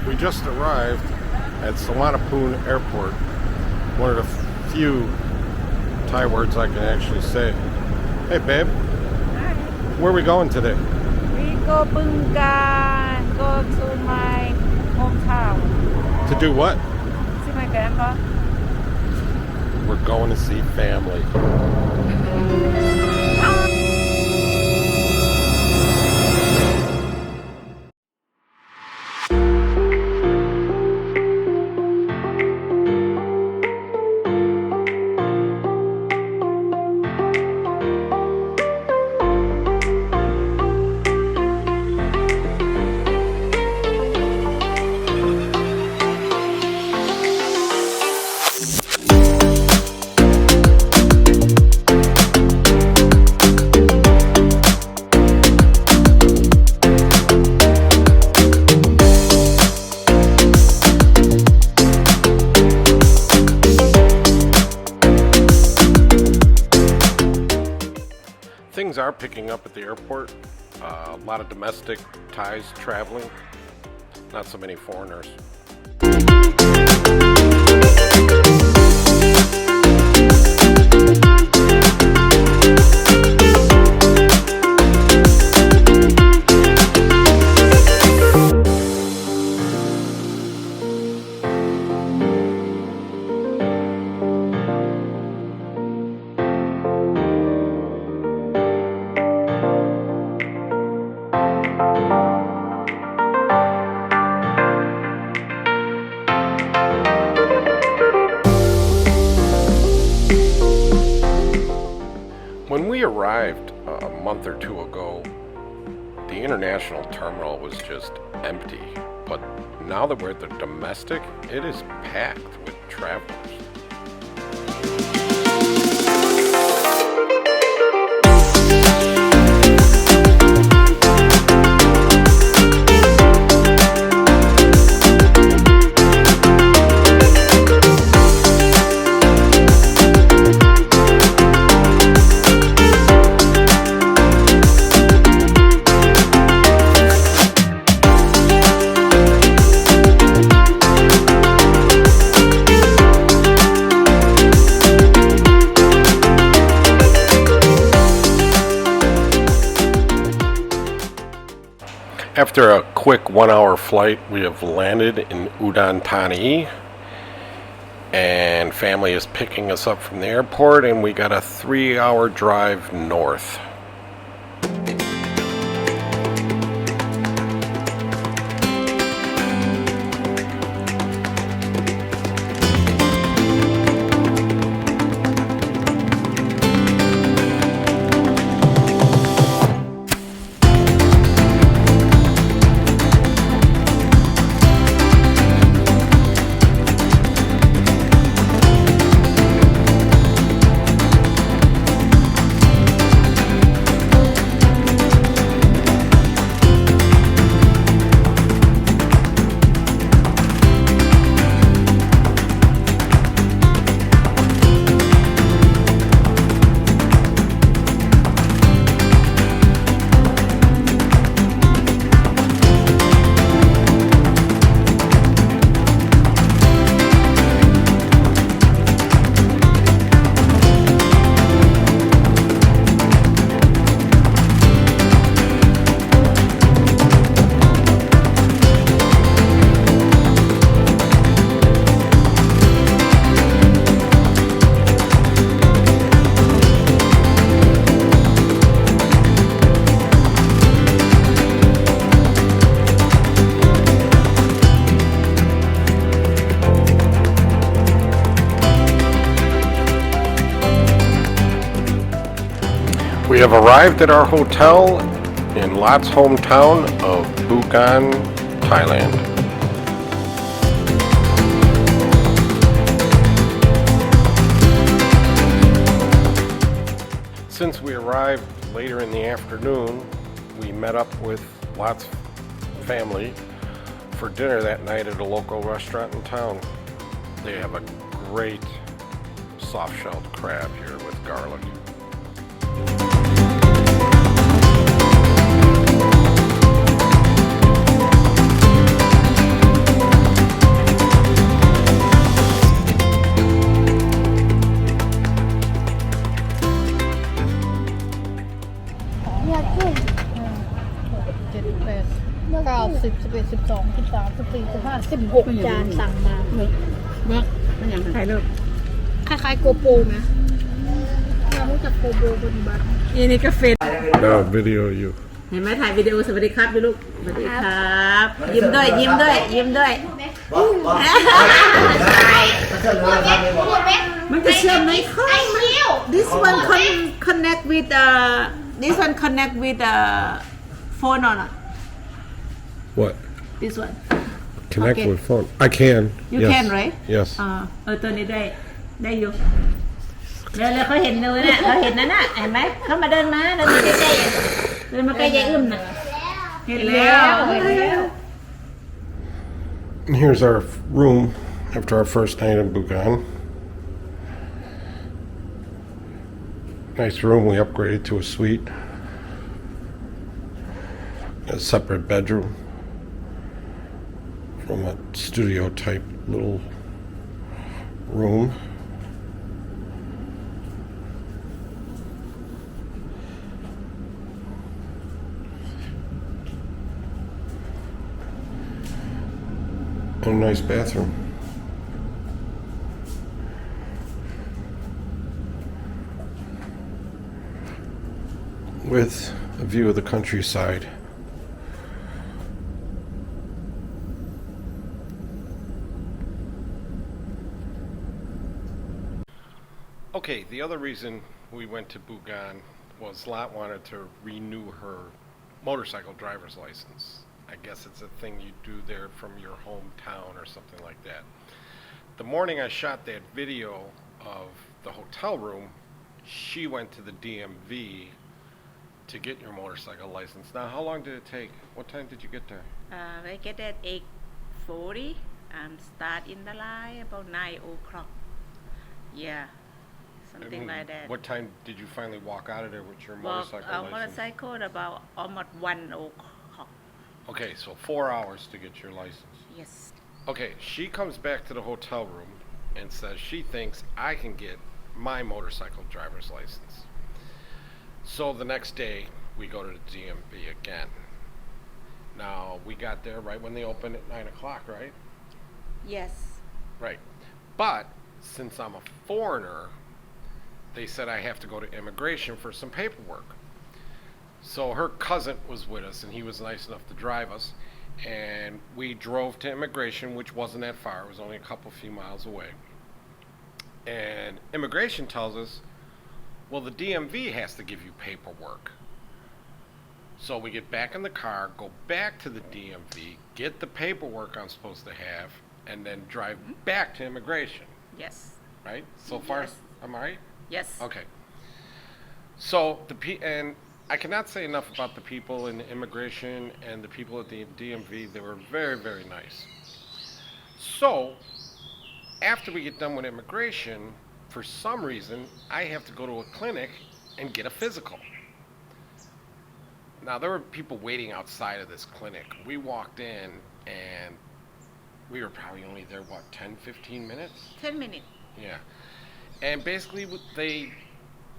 We just arrived at Suvarnabhumi Airport, one of the few Thai words I can actually say. Hey babe, Hi. where are we going today? We go Bueng, go to my hometown. To do what? See my grandpa. We're going to see family. Things are picking up at the airport. A lot of domestic Thais traveling, not so many foreigners. When we arrived a month or two ago, the international terminal was just empty. But now that we're at the domestic, it is packed with travelers. After a quick 1-hour flight, we have landed in Udon Thani, and family is picking us up from the airport, and we got a 3-hour drive north. We have arrived at our hotel in Lot's hometown of Bueng, Thailand. Since we arrived later in the afternoon, we met up with Lot's family for dinner that night at a local restaurant in town. They have a great soft-shelled crab here with garlic. 12 13 14 15 16 จานสั่งมา เบิกมันอย่างไรลูก คล้ายๆโกโปรไหมเรารู้จักโกโปรบนบัตร นี่ก็เฟซ No video you. เห็นไหมถ่ายวิดีโอสวัสดีครับดูลูกสวัสดีครับ ยิ้มด้วยยิ้มด้วยยิ้มด้วยมันจะเชื่อมไหมค่อย this one connect with this one connect with phone or not What? this one Connect Okay. with phone. I can. you yes. can right Yes. ตัวนี้ได้อยู่แล้วเขาเห็นเลยเนี่ยเขาเห็นนั่นน่ะเห็นไหมเขามาเดินมาใกล้ๆเดินมาใกล้ยายอึ้มน่ะเห็นแล้ว And here's our room after our first night in Bueng. Nice room. We upgraded to a suite. A separate bedroom from a studio type little room. And a nice bathroom. With a view of the countryside. Okay, the other reason we went to Bueng was Lot wanted to renew her motorcycle driver's license. I guess it's a thing you do there from your hometown or something like that. The morning I shot that video of the hotel room, she went to the DMV to get your motorcycle license. Now, how long did it take? What time did you get there? I get at 8:40 and start in the line about 9 o'clock. Yeah, something like that. What time did you finally walk out of there with your Walk motorcycle our license? motorcycle about almost 1 o'clock. Okay, so 4 hours to get your license. Yes. Okay, she comes back to the hotel room and says she thinks I can get my motorcycle driver's license. So the next day, we go to the DMV again. Now, we got there right when they opened at 9 o'clock, right? Yes. Right. But since I'm a foreigner, they said I have to go to immigration for some paperwork. So her cousin was with us, and he was nice enough to drive us. And we drove to immigration, which wasn't that far. It was only a few miles away. And immigration tells us, well, the DMV has to give you paperwork. So we get back in the car, go back to the DMV, get the paperwork I'm supposed to have, and then drive back to immigration. Yes. Right? So far, Yes. am I right? Yes. Okay. So and I cannot say enough about the people in the immigration and the people at the DMV. They were very, very nice. So after we get done with immigration, for some reason, I have to go to a clinic and get a physical. Now, there were people waiting outside of this clinic. We walked in, and we were probably only there, 10, 15 minutes? 10 minutes. Yeah. And basically, they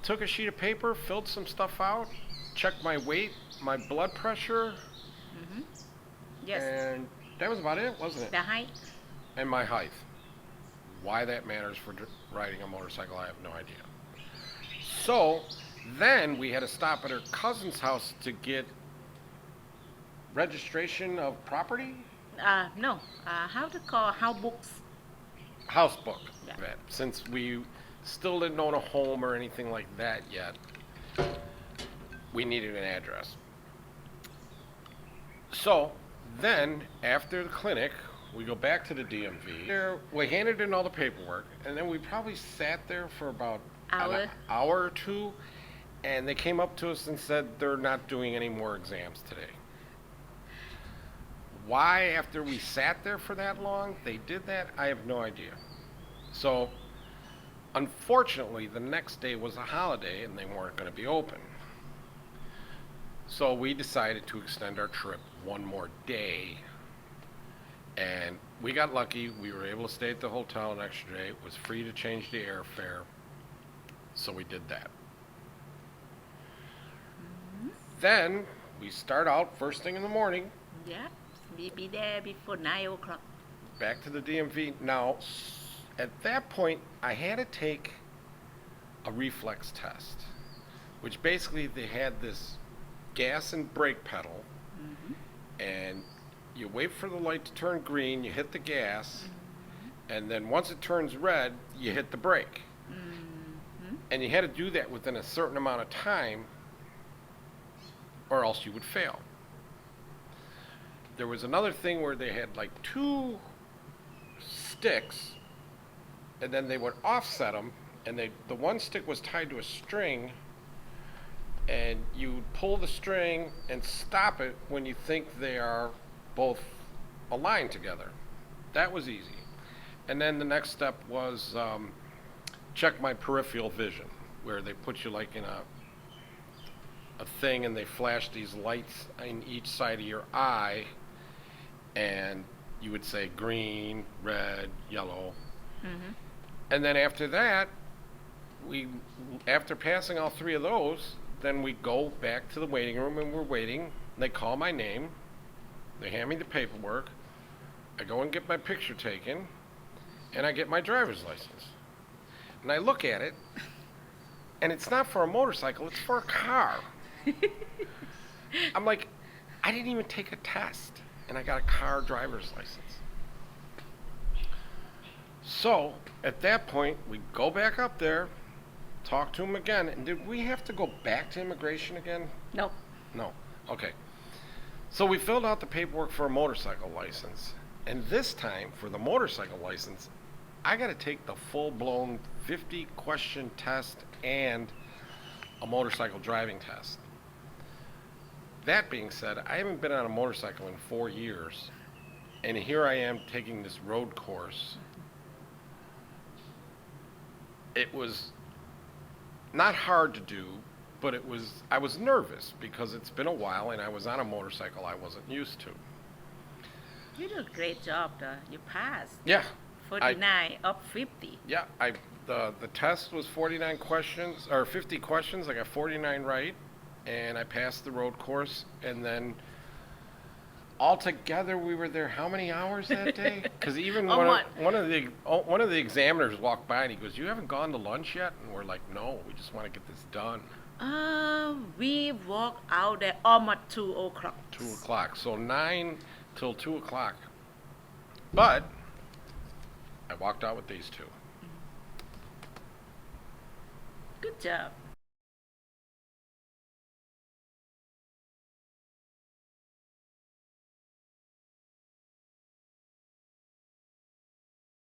took a sheet of paper, filled some stuff out, checked my weight, my blood pressure, Yes. and that was about it, wasn't it? The height. And my height. Why that matters for riding a motorcycle, I have no idea. So then we had to stop at her cousin's house to get registration of property? No. How to call house books? House book. Yeah. Since we still didn't own a home or anything like that yet, we needed an address. So then, after the clinic, we go back to the DMV. There, we handed in all the paperwork, and then we probably sat there for about an hour or two, and they came up to us and said they're not doing any more exams today. Why, after we sat there for that long, they did that, I have no idea. So, unfortunately, the next day was a holiday, and they weren't going to be open. So we decided to extend our trip one more day. And we got lucky. We were able to stay at the hotel an extra day. It was free to change the airfare. So we did that. Then we start out first thing in the morning. Yeah. We be there before 9 o'clock. Back to the DMV. Now, at that point, I had to take a reflex test, which basically they had this gas and brake pedal, and you wait for the light to turn green, you hit the gas, and then once it turns red, you hit the brake. And you had to do that within a certain amount of time, or else you would fail. There was another thing where they had like 2 sticks, and then they would offset them, and the one stick was tied to a string, and you would pull the string and stop it when you think they are both aligned together. That was easy. And then the next step was check my peripheral vision, where they put you like in a thing, and they flash these lights in each side of your eye, and you would say green, red, yellow. And then after that, after passing all 3 of those, then we go back to the waiting room, and we're waiting. They call my name, they hand me the paperwork, I go and get my picture taken, and I get my driver's license. And I look at it, and it's not for a motorcycle, it's for a car. I'm like, I didn't even take a test, and I got a car driver's license. So, at that point, we go back up there, talk to him again, and did we have to go back to immigration again? No. No. Okay. So we filled out the paperwork for a motorcycle license, and this time, for the motorcycle license, I got to take the full-blown 50-question test and a motorcycle driving test. That being said, I haven't been on a motorcycle in 4 years, and here I am taking this road course. It was not hard to do, but I was nervous because it's been a while and I was on a motorcycle I wasn't used to. You do a great job, though. You passed. Yeah. 49 of 50. Yeah, the test was 49 questions, or 50 questions. I got 49 right, and I passed the road course. And then altogether, we were there how many hours that day? Because even one of the examiners walked by and he goes, "You haven't gone to lunch yet?" And we're like, "No, we just want to get this done." We walked out at almost 2 o'clock. 2 o'clock. So 9 till 2 o'clock. But I walked out with these 2. Good job.